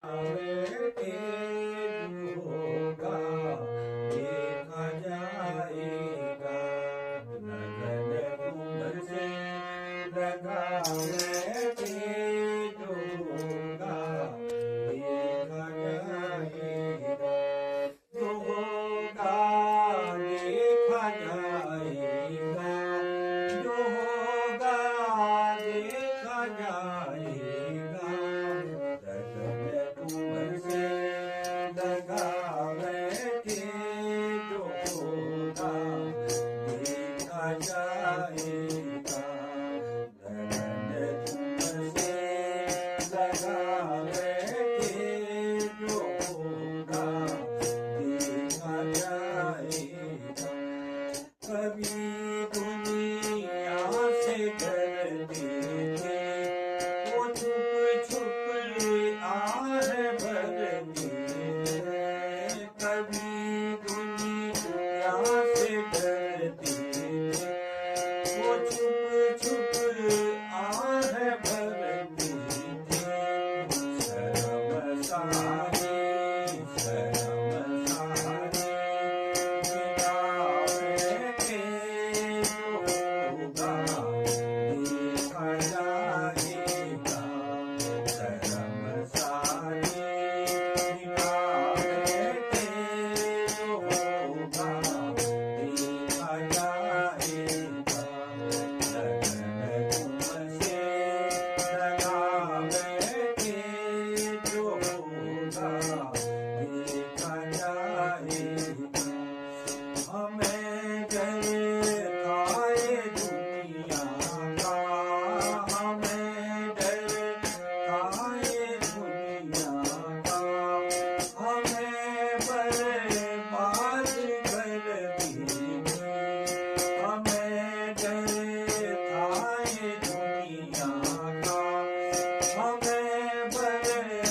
बेटे होगा देखा जाएगा लगन तुमसे लगा बेटे जो होगा देखा जाएगा जो होगा देखा जाएगा जो होगा देखा जाएगा तुमसे लगा बैठे जो होगा देखा जाएगा लगन तुमसे लगा बैठे जो होगा देखा जाएगा कभी दुनिया से डरते थे वो छुप छुप आह भरती है कभी दुनिया से डरती है वो छुप छुप आह भरती है शर्म सारी बिना बैठे जो होगा देखा जाएगा शर्म सारी बिना बैठे जो होगा देखा जाएगा लगन तुमसे लगा बैठे जो होगा देखा जाएगा हमें डर था ये दुनिया का हमें डर था ये दुनिया का हमें बर्बाद कर दी हमें डर था ये दुनिया का हमें बर्बाद